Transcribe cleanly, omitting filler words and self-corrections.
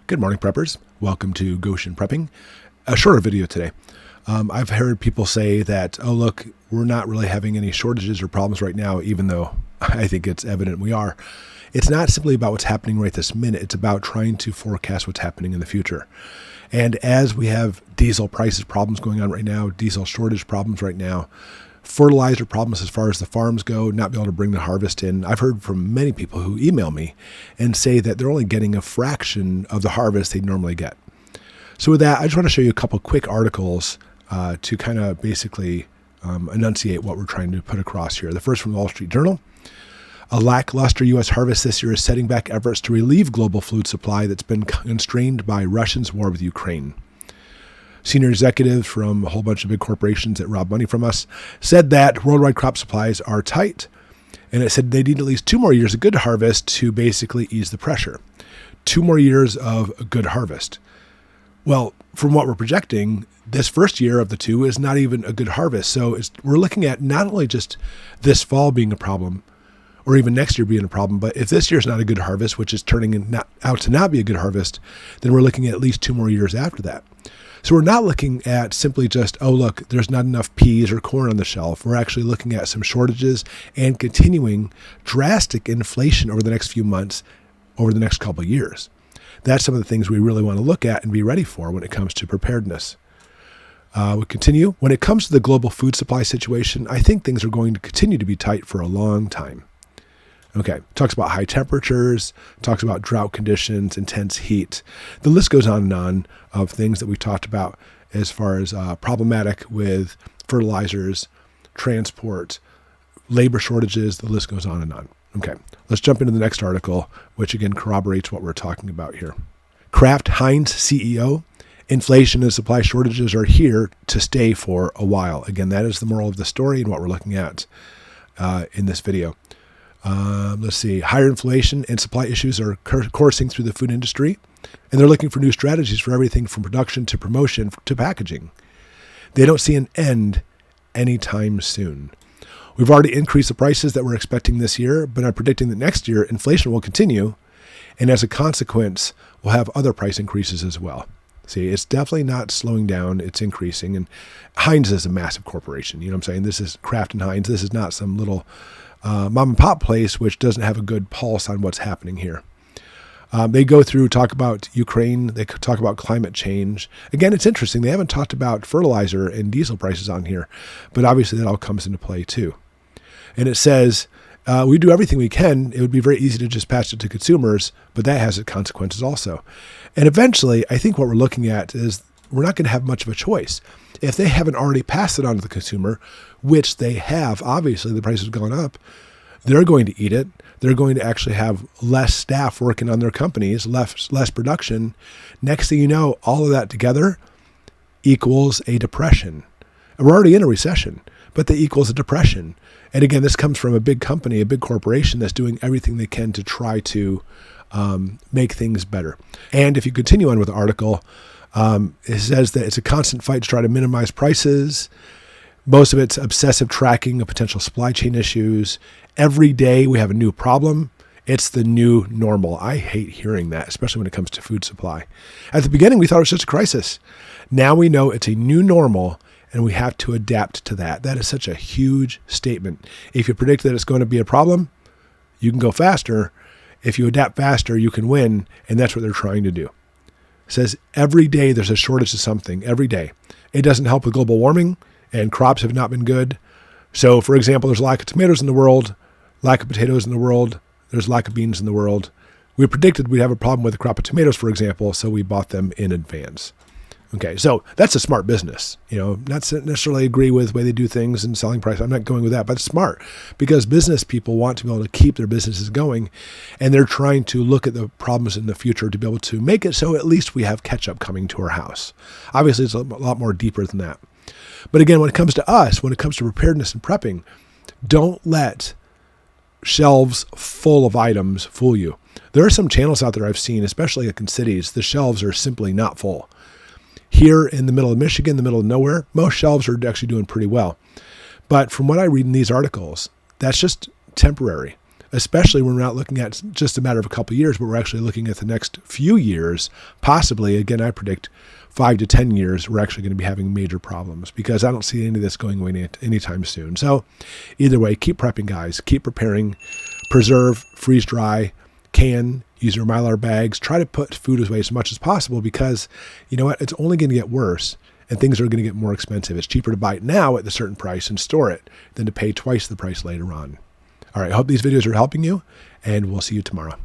Good morning, preppers. Welcome to Goshen Prepping. A shorter video today. I've heard people say that, oh, look, we're not really having any shortages or problems right now, even though I think it's evident we are. It's not simply about what's happening right this minute. It's about trying to forecast what's happening in the future. And as we have diesel prices problems going on right now, diesel shortage problems right now, fertilizer problems as far as the farms go, not be able to bring the harvest in. I've heard from many people who email me and say that they're only getting a fraction of the harvest they'd normally get. So with that, I just want to show you a couple quick articles to kind of basically enunciate what we're trying to put across here. The first from the Wall Street Journal. A lackluster U.S. harvest this year is setting back efforts to relieve global food supply that's been constrained by Russia's war with Ukraine. Senior executives from a whole bunch of big corporations that rob money from us said that worldwide crop supplies are tight, and it said they need at least 2 more years of good harvest to basically ease the pressure. 2 more years of a good harvest. Well, from what we're projecting, this first year of the 2 is not even a good harvest. So we're looking at not only just this fall being a problem, or even next year being a problem, but if this year's not a good harvest, which is turning out to not be a good harvest, then we're looking at least 2 more years after that. So we're not looking at simply just, oh, look, there's not enough peas or corn on the shelf. We're actually looking at some shortages and continuing drastic inflation over the next few months, over the next couple of years. That's some of the things we really want to look at and be ready for when it comes to preparedness. We continue. When it comes to the global food supply situation, I think things are going to continue to be tight for a long time. Okay, talks about high temperatures, talks about drought conditions, intense heat. The list goes on and on of things that we've talked about as far as problematic with fertilizers, transport, labor shortages. The list goes on and on. Okay, let's jump into the next article, which again corroborates what we're talking about here. Kraft Heinz CEO, inflation and supply shortages are here to stay for a while. Again, that is the moral of the story and what we're looking at in this video. Let's see, higher inflation and supply issues are coursing through the food industry, and they're looking for new strategies for everything from production to promotion to packaging. They don't see an end anytime soon. We've already increased the prices that we're expecting this year, but I'm predicting that next year inflation will continue, and as a consequence, we'll have other price increases as well. See, it's definitely not slowing down, it's increasing, and Heinz is a massive corporation. You know what I'm saying? This is Kraft and Heinz. This is not some little mom and pop place which doesn't have a good pulse on what's happening here. They go through, talk about Ukraine, they talk about climate change. Again, it's interesting. They haven't talked about fertilizer and diesel prices on here, but obviously that all comes into play too. And it says, we do everything we can. It would be very easy to just pass it to consumers, but that has its consequences also. And eventually, I think what we're looking at is we're not going to have much of a choice. If they haven't already passed it on to the consumer, which they have, obviously the price has gone up, they're going to eat it. They're going to actually have less staff working on their companies, less production. Next thing you know, all of that together equals a depression. And we're already in a recession, but that equals a depression. And again, this comes from a big company, a big corporation that's doing everything they can to try to make things better. And if you continue on with the article, it says that it's a constant fight to try to minimize prices. Most of it's obsessive tracking of potential supply chain issues. Every day we have a new problem. It's the new normal. I hate hearing that, especially when it comes to food supply. At the beginning, we thought it was just a crisis. Now we know it's a new normal, and we have to adapt to that. That is such a huge statement. If you predict that it's going to be a problem, you can go faster. If you adapt faster, you can win, and that's what they're trying to do. It says every day there's a shortage of something, every day. It doesn't help with global warming, and crops have not been good. So, for example, there's a lack of tomatoes in the world, lack of potatoes in the world, there's lack of beans in the world. We predicted we'd have a problem with the crop of tomatoes, for example, so we bought them in advance. Okay, so that's a smart business. You know, not necessarily agree with the way they do things and selling price. I'm not going with that, but it's smart because business people want to be able to keep their businesses going, and they're trying to look at the problems in the future to be able to make it so at least we have ketchup coming to our house. Obviously, it's a lot more deeper than that. But again, when it comes to us, when it comes to preparedness and prepping, don't let shelves full of items fool you. There are some channels out there I've seen, especially like in cities, the shelves are simply not full. Here in the middle of Michigan, the middle of nowhere, most shelves are actually doing pretty well. But from what I read in these articles, that's just temporary. especially when we're not looking at just a matter of a couple of years, but we're actually looking at the next few years, possibly. Again, I predict 5 to 10 years, we're actually going to be having major problems, because I don't see any of this going away anytime soon. So either way, keep prepping, guys. Keep preparing. Preserve, freeze dry, can, use your Mylar bags. Try to put food away as much as possible, because you know what? It's only going to get worse, and things are going to get more expensive. It's cheaper to buy it now at a certain price and store it than to pay twice the price later on. All right, I hope these videos are helping you, and we'll see you tomorrow.